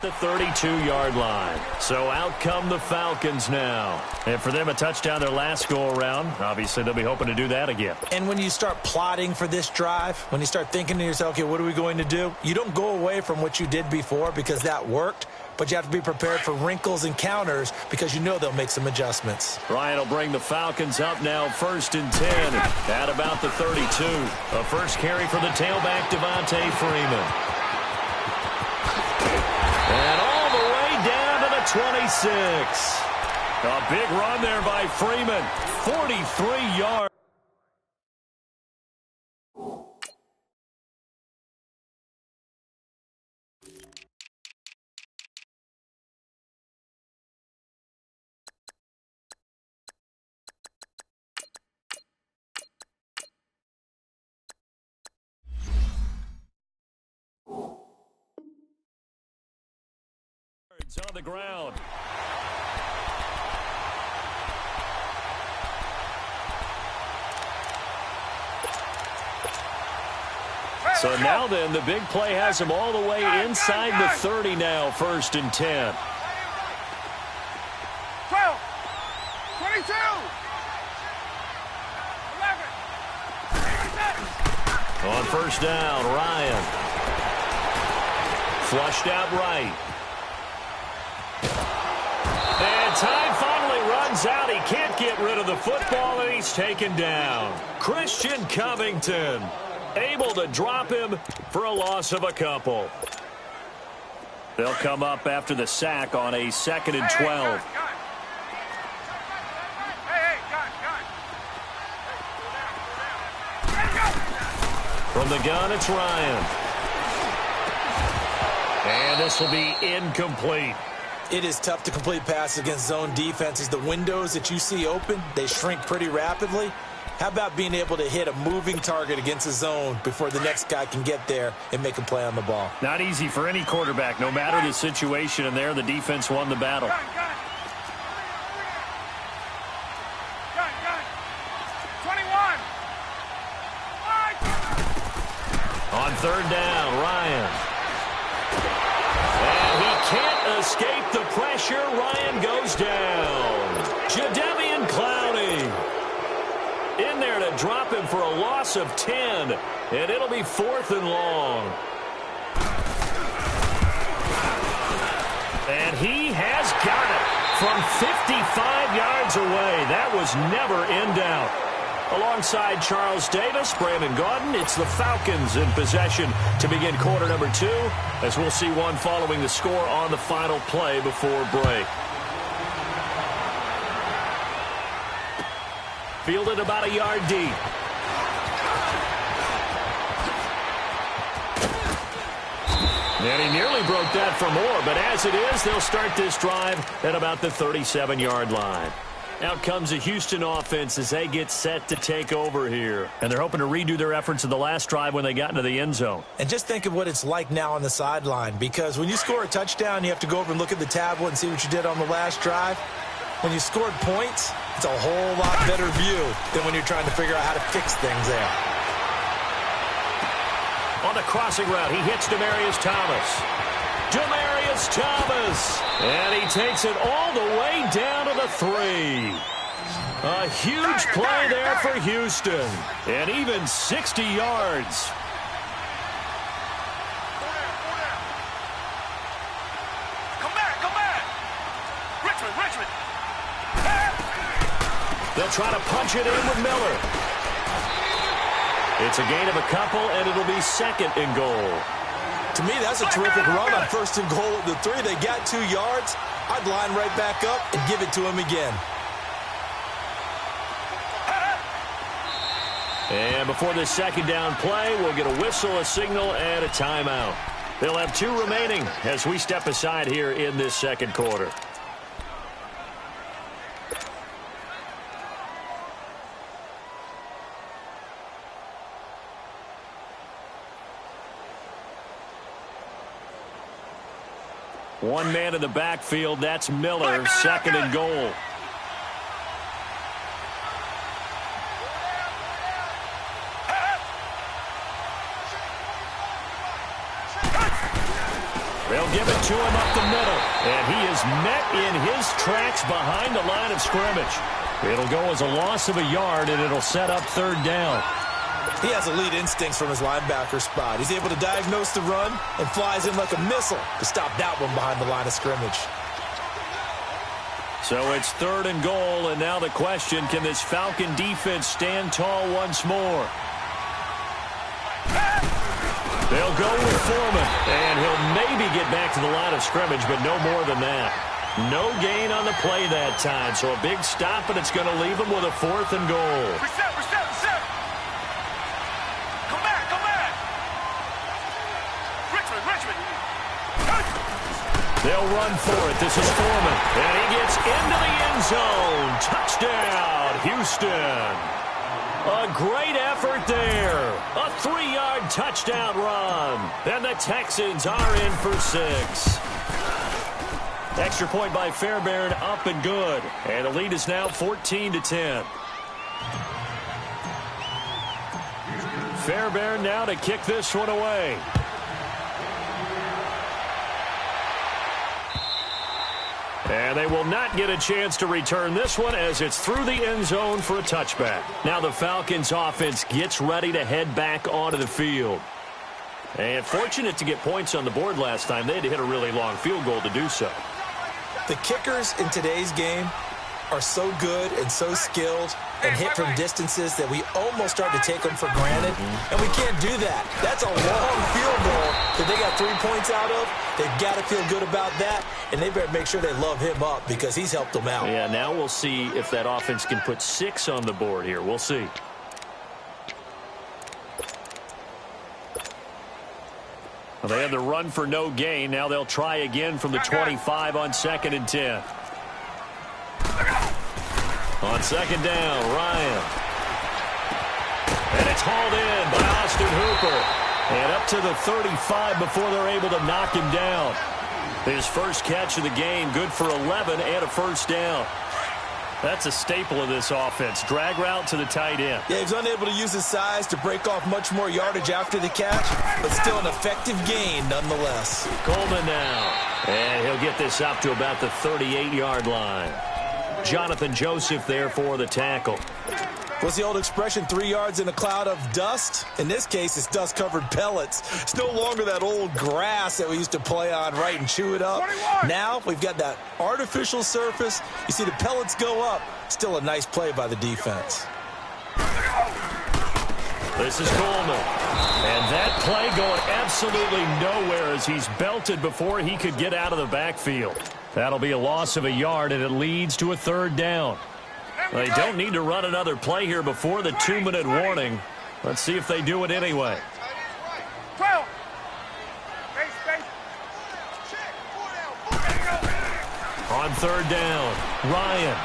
the 32-yard line. So out come the Falcons now. And for them, a touchdown their last go-around. Obviously, they'll be hoping to do that again. And when you start plotting for this drive, when you start thinking to yourself, okay, what are we going to do? You don't go away from what you did before because that worked, but you have to be prepared for wrinkles and counters because you know they'll make some adjustments. Ryan will bring the Falcons up now 1st and 10 at about the 32. A first carry for the tailback, Devontae Freeman. And all the way down to the 26. A big run there by Freeman. 43 yards. On the ground. So now then, the big play has him all the way inside the 30 now, 1st and 10. 12, 22, 11. On 1st down, Ryan. Flushed out right. And time finally runs out. He can't get rid of the football, and he's taken down. Christian Covington able to drop him for a loss of a couple. They'll come up after the sack on a 2nd and 12. From the gun, it's Ryan. And this will be incomplete. It is tough to complete passes against zone defenses. The windows that you see open, they shrink pretty rapidly. How about being able to hit a moving target against a zone before the next guy can get there and make a play on the ball? Not easy for any quarterback, no matter the situation, and there the defense won the battle. Gun. 21. On 3rd down, Ryan. And he can't escape the pressure. Ryan goes down. Jadeveon Clowney in there to drop him for a loss of 10. And it'll be 4th and long. And he has got it from 55 yards away. That was never in doubt. Alongside Charles Davis, Brandon Gaudin, it's the Falcons in possession to begin quarter number 2, as we'll see one following the score on the final play before break. Fielded about a yard deep. And he nearly broke that for more, but as it is, they'll start this drive at about the 37-yard line. Out comes the Houston offense as they get set to take over here. And they're hoping to redo their efforts in the last drive when they got into the end zone. And just think of what it's like now on the sideline, because when you score a touchdown, you have to go over and look at the tablet and see what you did on the last drive. When you scored points, it's a whole lot better view than when you're trying to figure out how to fix things there. On the crossing route, he hits Demaryius Thomas. Demaryius Thomas. And he takes it all the way down to the 3. A huge play there for Houston. And even 60 yards. Come back. Richmond. They'll try to punch it in with Miller. It's a gain of a couple, and it'll be 2nd and goal. To me, that's a terrific run on 1st and goal at the 3. They got 2 yards. I'd line right back up and give it to him again. And before this 2nd down play, we'll get a whistle, a signal, and a timeout. They'll have 2 remaining as we step aside here in this 2nd quarter. One man in the backfield, that's Miller, 2nd and goal. They'll give it to him up the And he is met in his tracks behind the line of scrimmage. It'll go as a loss of a yard, and it'll set up third down. He has elite instincts from his linebacker spot. He's able to diagnose the run and flies in like a missile to stop that one behind the line of scrimmage. So it's third and goal, and now the question, can this Falcon defense stand tall once more? They'll go with Foreman, and he'll maybe get back to the line of scrimmage, but no more than that. No gain on the play that time, so a big stop, and it's going to leave him with a fourth and goal. Reset. Come back. Richmond. They'll run for it. This is Foreman, and he gets into the end zone. Touchdown, Houston. A great effort there. A 3-yard touchdown run. And the Texans are in for 6. Extra point by Fairbairn, up and good. And the lead is now 14-10. Fairbairn now to kick this one away. And they will not get a chance to return this one as it's through the end zone for a touchback. Now the Falcons offense gets ready to head back onto the field. And fortunate to get points on the board last time. They had to hit a really long field goal to do so. The kickers in today's game are so good and so skilled and hit from distances that we almost start to take them for granted, and we can't do that. That's a long field goal that they got 3 points out of. They've got to feel good about that, and they better make sure they love him up because he's helped them out. Yeah, now we'll see if that offense can put 6 on the board here. We'll see. Well, they had the run for no gain. Now they'll try again from the 25 on 2nd and 10. On 2nd down, Ryan. And it's hauled in by Austin Hooper. And up to the 35 before they're able to knock him down. His first catch of the game, good for 11 and a first down. That's a staple of this offense. Drag route to the tight end. Yeah, he's unable to use his size to break off much more yardage after the catch, but still an effective gain nonetheless. Coleman now. And he'll get this up to about the 38-yard line. Jonathan Joseph there for the tackle. What's the old expression, 3 yards in a cloud of dust? In this case, it's dust-covered pellets. It's no longer that old grass that we used to play on, right, and chew it up. 21. Now we've got that artificial surface. You see the pellets go up. Still a nice play by the defense. This is Coleman. And that play going absolutely nowhere as he's belted before he could get out of the backfield. That'll be a loss of a yard, and it leads to a third down. They don't need to run another play here before the 2-minute warning. Let's see if they do it anyway. 12. On 3rd down, Ryan.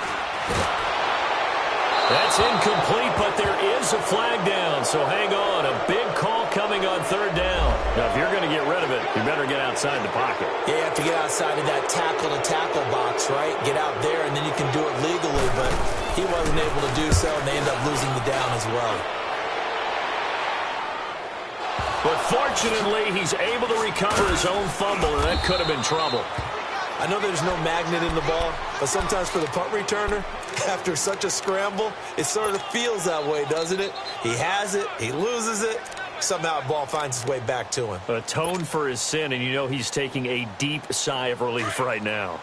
That's incomplete, but there is a flag down, so hang on. A big call coming on 3rd down. Now, if you're going to get rid of it, you better get outside the pocket. Yeah, you have to get outside of that tackle-to-tackle box, right? Get out there, and then you can do it legally, but he wasn't able to do so, and they end up losing the down as well. But fortunately, he's able to recover his own fumble, and that could have been trouble. I know there's no magnet in the ball, but sometimes for the punt returner, after such a scramble, it sort of feels that way, doesn't it? He has it, he loses it, somehow the ball finds its way back to him. Atone for his sin, and you know he's taking a deep sigh of relief right now.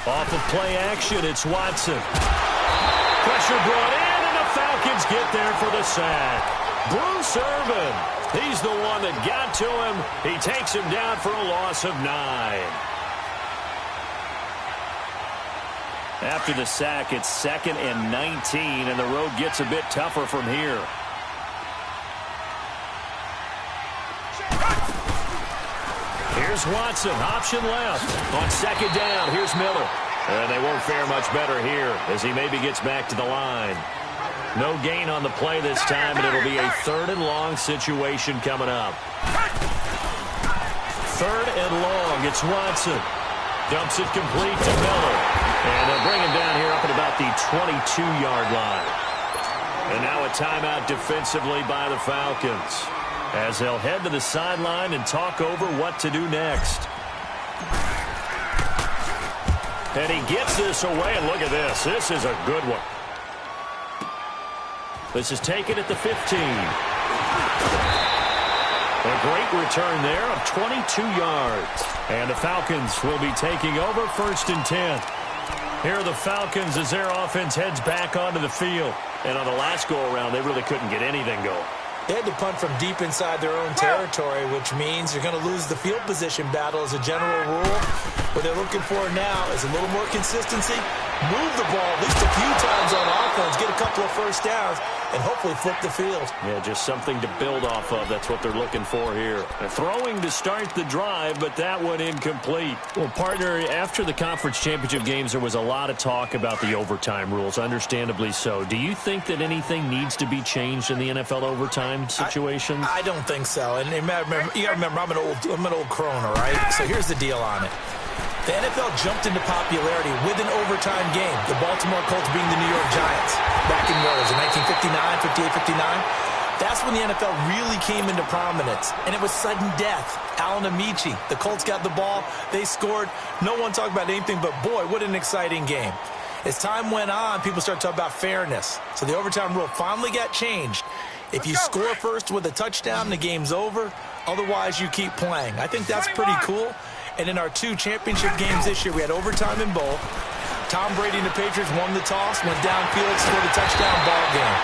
Off of play action, it's Watson. Pressure brought in, and the Falcons get there for the sack. Bruce Irvin, he's the one that got to him. He takes him down for a loss of 9. After the sack, it's 2nd and 19, and the road gets a bit tougher from here. Here's Watson, option left. On 2nd down, here's Miller. And they won't fare much better here as he maybe gets back to the line. No gain on the play this time, and it'll be a 3rd and long situation coming up. 3rd and long, it's Watson. Dumps it complete to Miller. And they'll bring him down here up at about the 22-yard line. And now a timeout defensively by the Falcons, as they'll head to the sideline and talk over what to do next. And he gets this away, and look at this. This is a good one. This is taken at the 15. A great return there of 22 yards. And the Falcons will be taking over 1st and 10. Here are the Falcons as their offense heads back onto the field. And on the last go-around, they really couldn't get anything going. They had to punt from deep inside their own territory, which means you're going to lose the field position battle as a general rule. What they're looking for now is a little more consistency, move the ball at least a few times on offense, get a couple of first downs, and hopefully flip the field. Yeah, just something to build off of. That's what they're looking for here. They're throwing to start the drive, but that one incomplete. Well, partner, after the conference championship games, there was a lot of talk about the overtime rules, understandably so. Do you think that anything needs to be changed in the NFL overtime situation? I don't think so. And you got to remember, I'm an old crone, all right? So here's the deal on it. The NFL jumped into popularity with an overtime game, the Baltimore Colts being the New York Giants. Back in, what was it, 1959, 58, 59? That's when the NFL really came into prominence, and it was sudden death. Allen Amici, the Colts got the ball, they scored. No one talked about anything but, boy, what an exciting game. As time went on, people started talking about fairness. So the overtime rule finally got changed. If you score first with a touchdown, the game's over. Otherwise, you keep playing. I think that's pretty cool. And in our 2 championship games this year, we had overtime in both. Tom Brady and the Patriots won the toss, went downfield, scored a touchdown, ball game.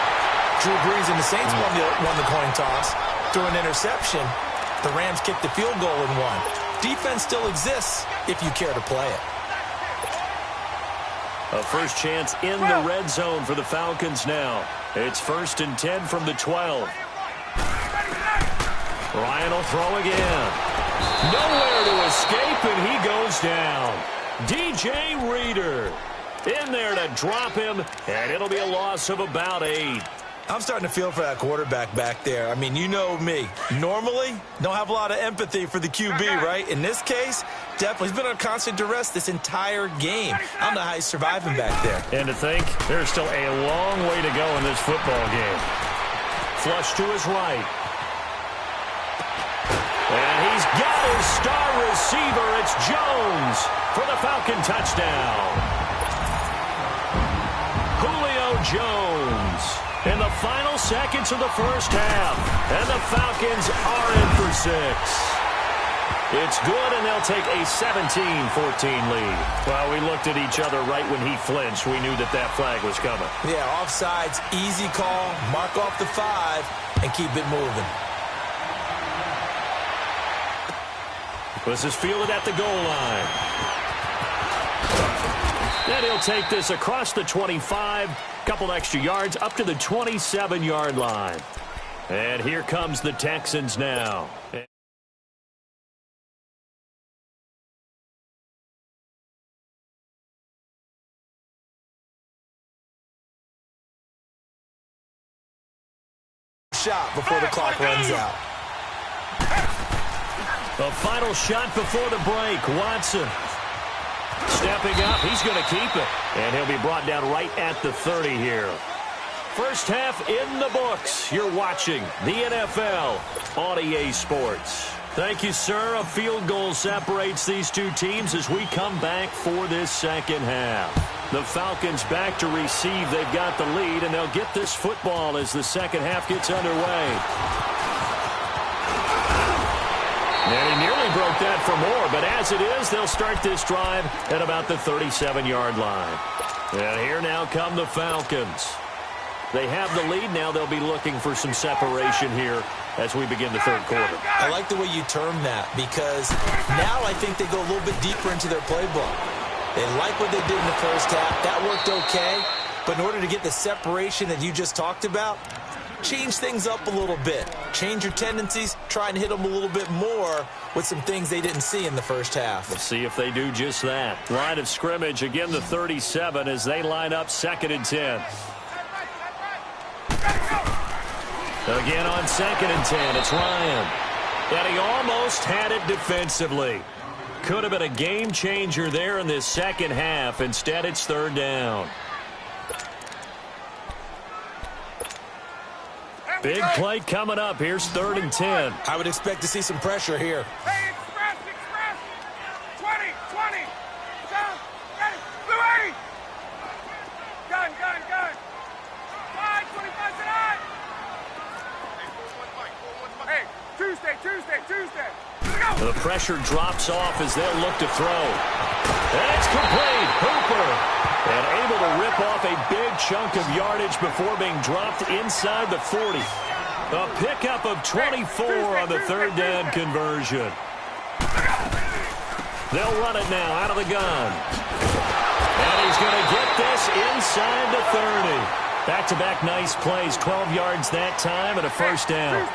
Drew Brees and the Saints won the coin toss. Threw an interception. The Rams kicked the field goal and won. Defense still exists if you care to play it. A first chance in the red zone for the Falcons now. It's 1st and 10 from the 12. Ryan will throw again. Nowhere to escape, and he goes down. DJ Reader in there to drop him, and it'll be a loss of about 8. I'm starting to feel for that quarterback back there. I mean, you know me. Normally, don't have a lot of empathy for the QB, right? In this case, definitely. He's been on constant duress this entire game. I don't know how he's surviving back there. And to think, there's still a long way to go in this football game. Flush to his right. And he's got his star receiver. It's Jones for the Falcon touchdown. Julio Jones in the final seconds of the first half. And the Falcons are in for 6. It's good, and they'll take a 17-14 lead. Well, we looked at each other right when he flinched. We knew that that flag was coming. Yeah, offsides, easy call, mark off the 5, and keep it moving. This is fielded at the goal line. And he'll take this across the 25, couple extra yards up to the 27-yard line. And here comes the Texans now. Shot before the clock runs out. The final shot before the break. Watson stepping up. He's going to keep it. And he'll be brought down right at the 30 here. First half in the books. You're watching the NFL on EA Sports. Thank you, sir. A field goal separates these two teams as we come back for this second half. The Falcons back to receive. They've got the lead, and they'll get this football as the second half gets underway. And he nearly broke that for more, but as it is, they'll start this drive at about the 37-yard line. And here now come the Falcons. They have the lead. Now they'll be looking for some separation here as we begin the third quarter. I like the way you term that, because now I think they go a little bit deeper into their playbook. They like what they did in the first half. That worked okay. But in order to get the separation that you just talked about, change things up a little bit. Change your tendencies. Try and hit them a little bit more with some things they didn't see in the first half. We'll see if they do just that. Line of scrimmage, again the 37 as they line up 2nd and 10. Again on 2nd and 10, it's Ryan. And he almost had it defensively. Could have been a game changer there in this second half. Instead, it's 3rd down. Big play coming up. Here's 3rd and 10. I would expect to see some pressure here. Hey, express. 20. Down. Ready. Blue 80. Gun. 5, 25 tonight. Hey, Tuesday. Let's go. The pressure drops off as they'll look to throw. And it's complete. Hooper. And able to rip off a big chunk of yardage before being dropped inside the 40. A pickup of 24 on the 3rd down conversion. They'll run it now out of the gun. And he's going to get this inside the 30. Back-to-back nice plays, 12 yards that time and a 1st down.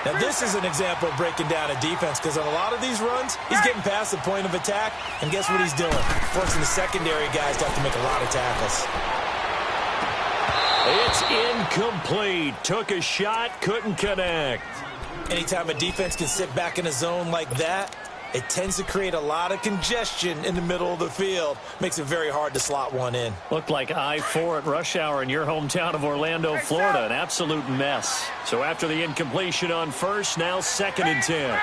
Now, this is an example of breaking down a defense because on a lot of these runs, he's getting past the point of attack, and guess what he's doing? Forcing the secondary guys to have to make a lot of tackles. It's incomplete. Took a shot, couldn't connect. Anytime a defense can sit back in a zone like that, it tends to create a lot of congestion in the middle of the field. Makes it very hard to slot one in. Looked like I-4 at rush hour in your hometown of Orlando, Florida. An absolute mess. So after the incompletion on 1st, now 2nd and 10.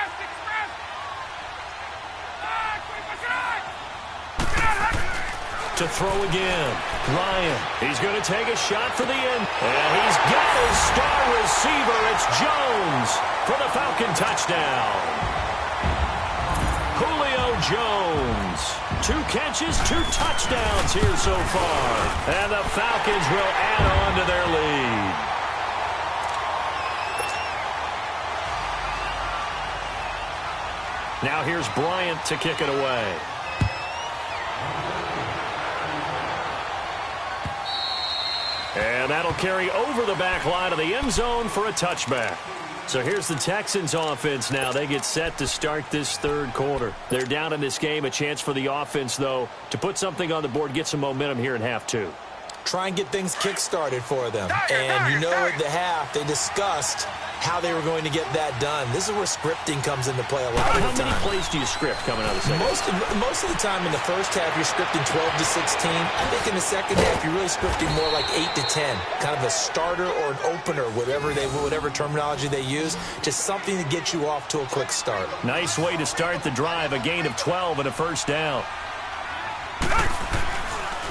To throw again. Ryan, he's going to take a shot for the end. And he's got his star receiver. It's Jones for the Falcon touchdown. Julio Jones. 2 catches, 2 touchdowns here so far. And the Falcons will add on to their lead. Now here's Bryant to kick it away. And that'll carry over the back line of the end zone for a touchback. So here's the Texans offense now. They get set to start this 3rd quarter. They're down in this game. A chance for the offense, though, to put something on the board, get some momentum here in half 2. Try and get things kick-started for them. And you know at the half, they discussed how they were going to get that done. This is where scripting comes into play a lot of the time. How many plays do you script coming out of the second? Most of the time in the first half, you're scripting 12 to 16. I think in the second half, you're really scripting more like 8 to 10. Kind of a starter or an opener, whatever terminology they use. Just something to get you off to a quick start. Nice way to start the drive. A gain of 12 and a 1st down.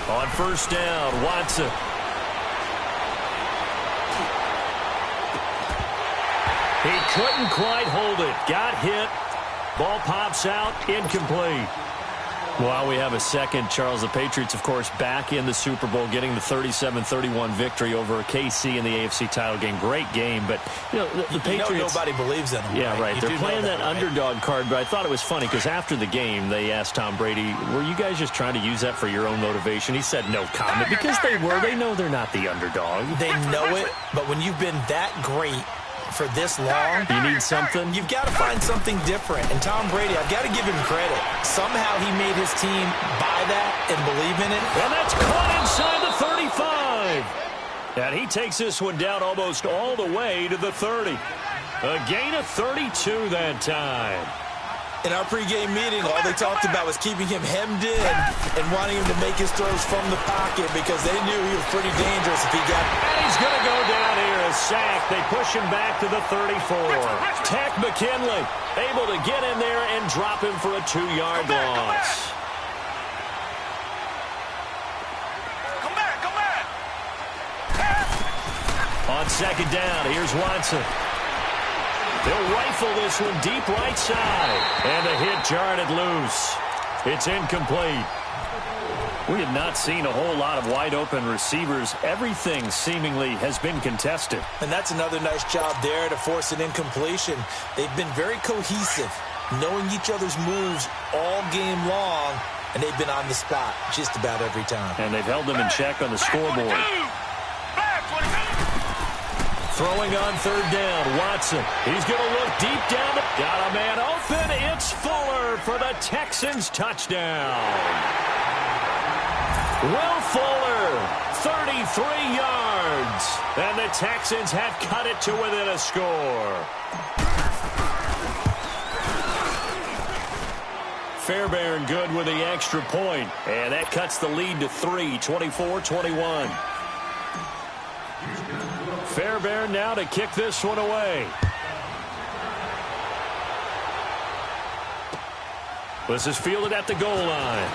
On 1st down, Watson. He couldn't quite hold it. Got hit. Ball pops out. Incomplete. While we have a second, Charles, the Patriots, of course, back in the Super Bowl, getting the 37-31 victory over KC in the AFC title game. Great game, but, you know, the Patriots... nobody believes in them. Yeah, right. They're playing that underdog card, but I thought it was funny because after the game, they asked Tom Brady, were you guys just trying to use that for your own motivation? He said no comment because they were. They know they're not the underdog. They know it, but when you've been that great for this long, you need something. You've got to find something different. And Tom Brady, I've got to give him credit. Somehow he made his team buy that and believe in it. And that's caught inside the 35. And he takes this one down almost all the way to the 30. A gain of 32 that time. In our pregame meeting, all they talked about was keeping him hemmed in and wanting him to make his throws from the pocket because they knew he was pretty dangerous if he got... And he's going to go down here, a sack. They push him back to the 34. Tech McKinley able to get in there and drop him for a 2-yard loss. Come back. On 2nd down, here's Watson. They'll rifle this one deep right side. And the hit jarred it loose. It's incomplete. We have not seen a whole lot of wide-open receivers. Everything seemingly has been contested. And that's another nice job there to force an incompletion. They've been very cohesive, knowing each other's moves all game long, and they've been on the spot just about every time. And they've held them in check on the scoreboard. Throwing on 3rd down, Watson. He's going to look deep down. Got a man open. It's Fuller for the Texans touchdown. Will Fuller, 33 yards. And the Texans have cut it to within a score. Fairbairn good with the extra point. And that cuts the lead to 3, 24-21. Fairbairn now to kick this one away. This is fielded at the goal line.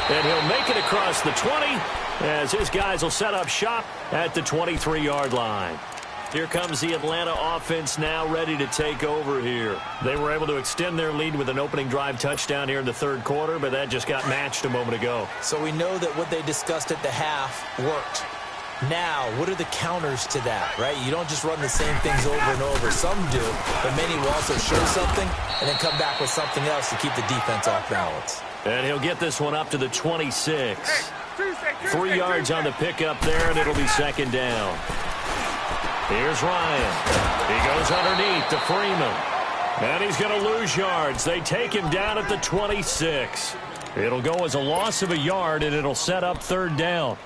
And he'll make it across the 20 as his guys will set up shop at the 23-yard line. Here comes the Atlanta offense now ready to take over here. They were able to extend their lead with an opening drive touchdown here in the third quarter, but that just got matched a moment ago. So we know that what they discussed at the half worked. Now, what are the counters to that, right? You don't just run the same things over and over. Some do, but many will also show something and then come back with something else to keep the defense off balance. And he'll get this one up to the 26. 3 yards on the pickup there, and it'll be second down. Here's Ryan. He goes underneath to Freeman. And he's going to lose yards. They take him down at the 26. It'll go as a loss of a yard, and it'll set up third down.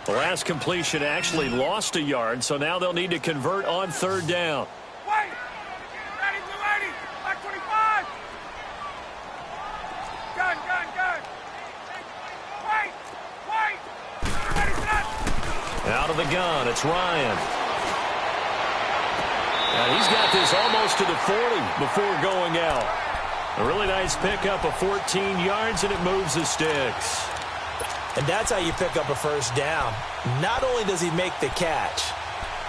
The last completion actually lost a yard, so now they'll need to convert on third down. Wait! Ready, 280! Back 25! Gun! Wait! Ready, set! Out of the gun, it's Ryan. And he's got this almost to the 40 before going out. A really nice pickup of 14 yards, and it moves the sticks. And that's how you pick up a first down. Not only does he make the catch,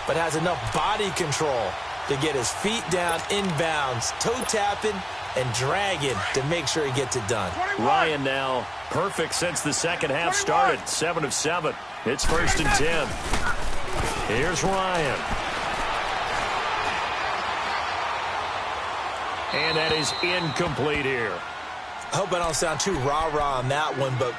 but has enough body control to get his feet down inbounds, toe tapping and dragging to make sure he gets it done. 21. Ryan now perfect since the second half 21. started. 7 of 7. It's 1st and 10. Here's Ryan. And that is incomplete here. I hope I don't sound too rah-rah on that one, but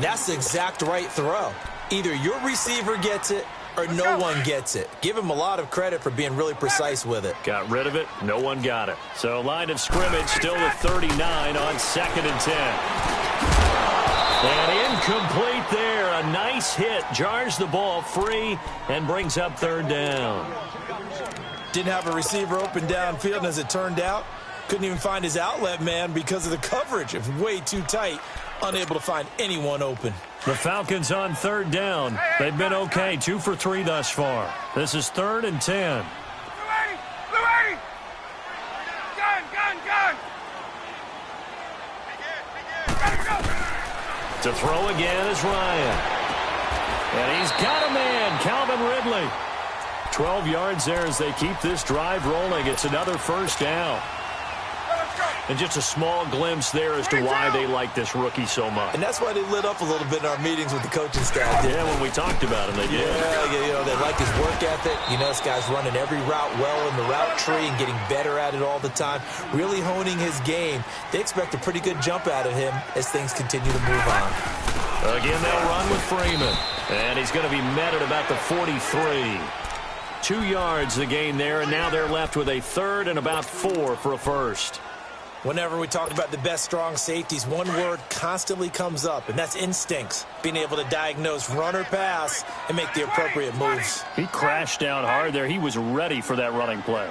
that's the exact right throw. Either your receiver gets it or no one gets it. Give him a lot of credit for being really precise with it. Got rid of it. No one got it. So line of scrimmage still at 39 on 2nd and 10. And incomplete there. A nice hit. Jars the ball free and brings up third down. Didn't have a receiver open downfield, and as it turned out, couldn't even find his outlet man because of the coverage. It was way too tight. Unable to find anyone open. The Falcons on third down. They've been okay. 2 for 3 thus far. This is 3rd and 10. Blue 80! Gun! Ready, go! To throw again is Ryan. And he's got a man, Calvin Ridley. 12 yards there as they keep this drive rolling. It's another first down. And just a small glimpse there as to why they like this rookie so much. And that's why they lit up a little bit in our meetings with the coaching staff. Yeah, when we talked about him, they did. Yeah, they like his work ethic. You know, this guy's running every route well in the route tree and getting better at it all the time, really honing his game. They expect a pretty good jump out of him as things continue to move on. Again, they'll run with Freeman. And he's going to be met at about the 43. 2 yards the gain there, and now they're left with a 3rd and about 4 for a first. Whenever we talk about the best strong safeties, one word constantly comes up, and that's instincts. Being able to diagnose run or pass and make the appropriate moves. He crashed down hard there. He was ready for that running play.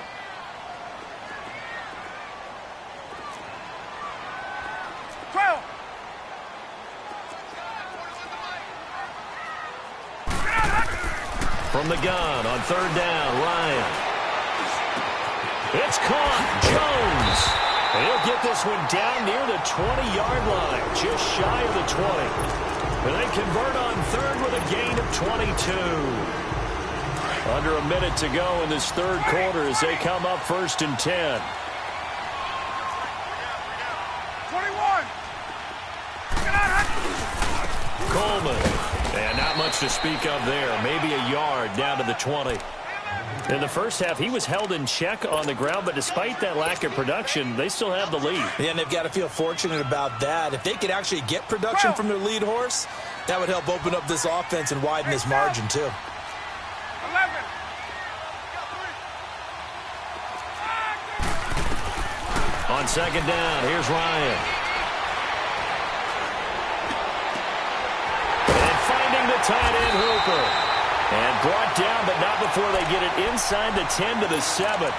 From the gun on third down, Ryan. It's caught. Jones. And he'll get this one down near the 20-yard line, just shy of the 20. And they convert on third with a gain of 22. Under a minute to go in this third quarter as they come up 1st and 10. 21. Coleman. And not much to speak of there. Maybe a yard down to the 20. In the first half, he was held in check on the ground, but despite that lack of production, they still have the lead. Yeah, and they've got to feel fortunate about that. If they could actually get production from their lead horse, that would help open up this offense and widen this margin, too. 11. On second down, here's Ryan. And finding the tight end, Hooper. And brought down, but not before they get it inside the 10 to the 7.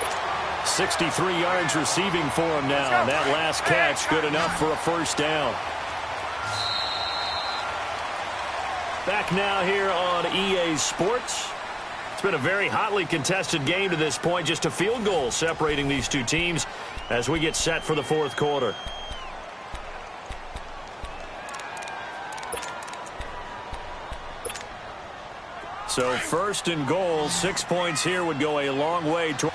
63 yards receiving for him now. And that last catch good enough for a first down. Back now here on EA Sports. It's been a very hotly contested game to this point. Just a field goal separating these two teams as we get set for the fourth quarter. So first and goal, 6 points here would go a long way to.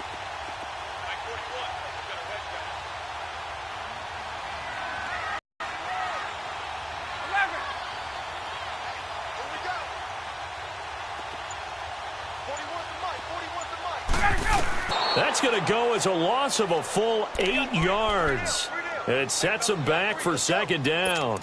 That's going to go as a loss of a full 8 yards. And it sets them back for second down.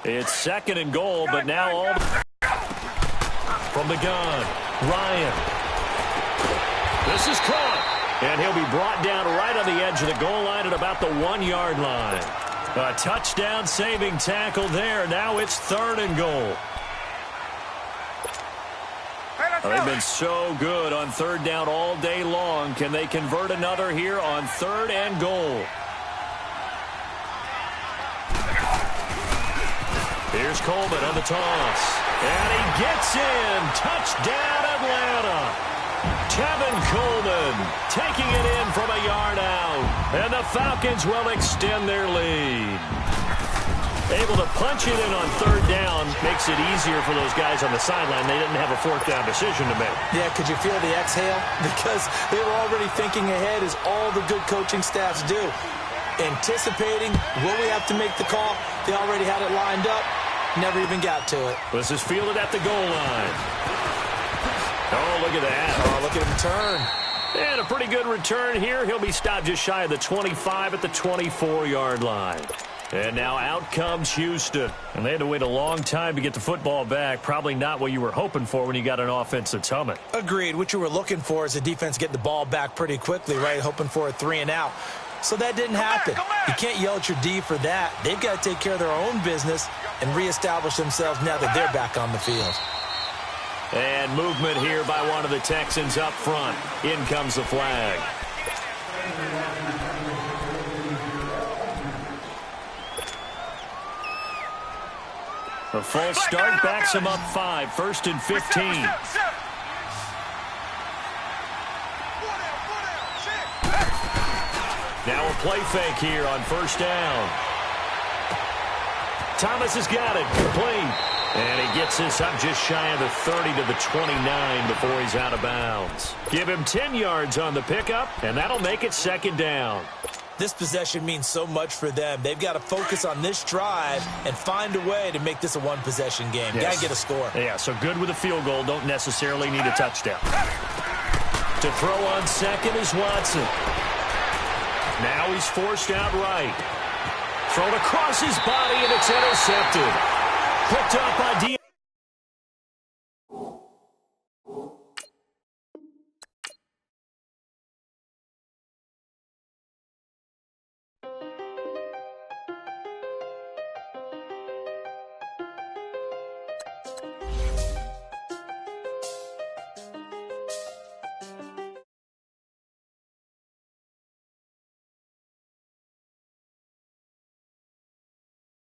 It's second and goal, but now all from the gun. Ryan. This is caught. And he'll be brought down right on the edge of the goal line at about the 1 yard line. A touchdown saving tackle there. Now it's third and goal. They've been so good on third down all day long. Can they convert another here on third and goal? Here's Coleman on the toss. And he gets in. Touchdown, Atlanta. Kevin Coleman taking it in from a yard out. And the Falcons will extend their lead. Able to punch it in on third down makes it easier for those guys on the sideline. They didn't have a fourth down decision to make. Yeah, could you feel the exhale? Because they were already thinking ahead, as all the good coaching staffs do. Anticipating, will we have to make the call? They already had it lined up. Never even got to it. This is fielded at the goal line. Oh, look at that. Oh, look at him turn. And a pretty good return here. He'll be stopped just shy of the 25 at the 24-yard line. And now out comes Houston. And they had to wait a long time to get the football back. Probably not what you were hoping for when you got an offense that's humming. Agreed. What you were looking for is the defense getting the ball back pretty quickly, right? Hoping for a 3 and out. So that didn't happen. You can't yell at your D for that. They've got to take care of their own business and reestablish themselves now that they're back on the field. And movement here by one of the Texans up front. In comes the flag. A full start backs him up 5. First and 15. Now a play fake here on first down. Thomas has got it. Complete. And he gets this up just shy of the 30 to the 29 before he's out of bounds. Give him 10 yards on the pickup, and that'll make it second down. This possession means so much for them. They've got to focus on this drive and find a way to make this a one-possession game. Yes. Got to get a score. Yeah, so good with a field goal. Don't necessarily need a touchdown. To throw on second is Watson. Now he's forced out right. Thrown across his body, and it's intercepted. Picked up by D.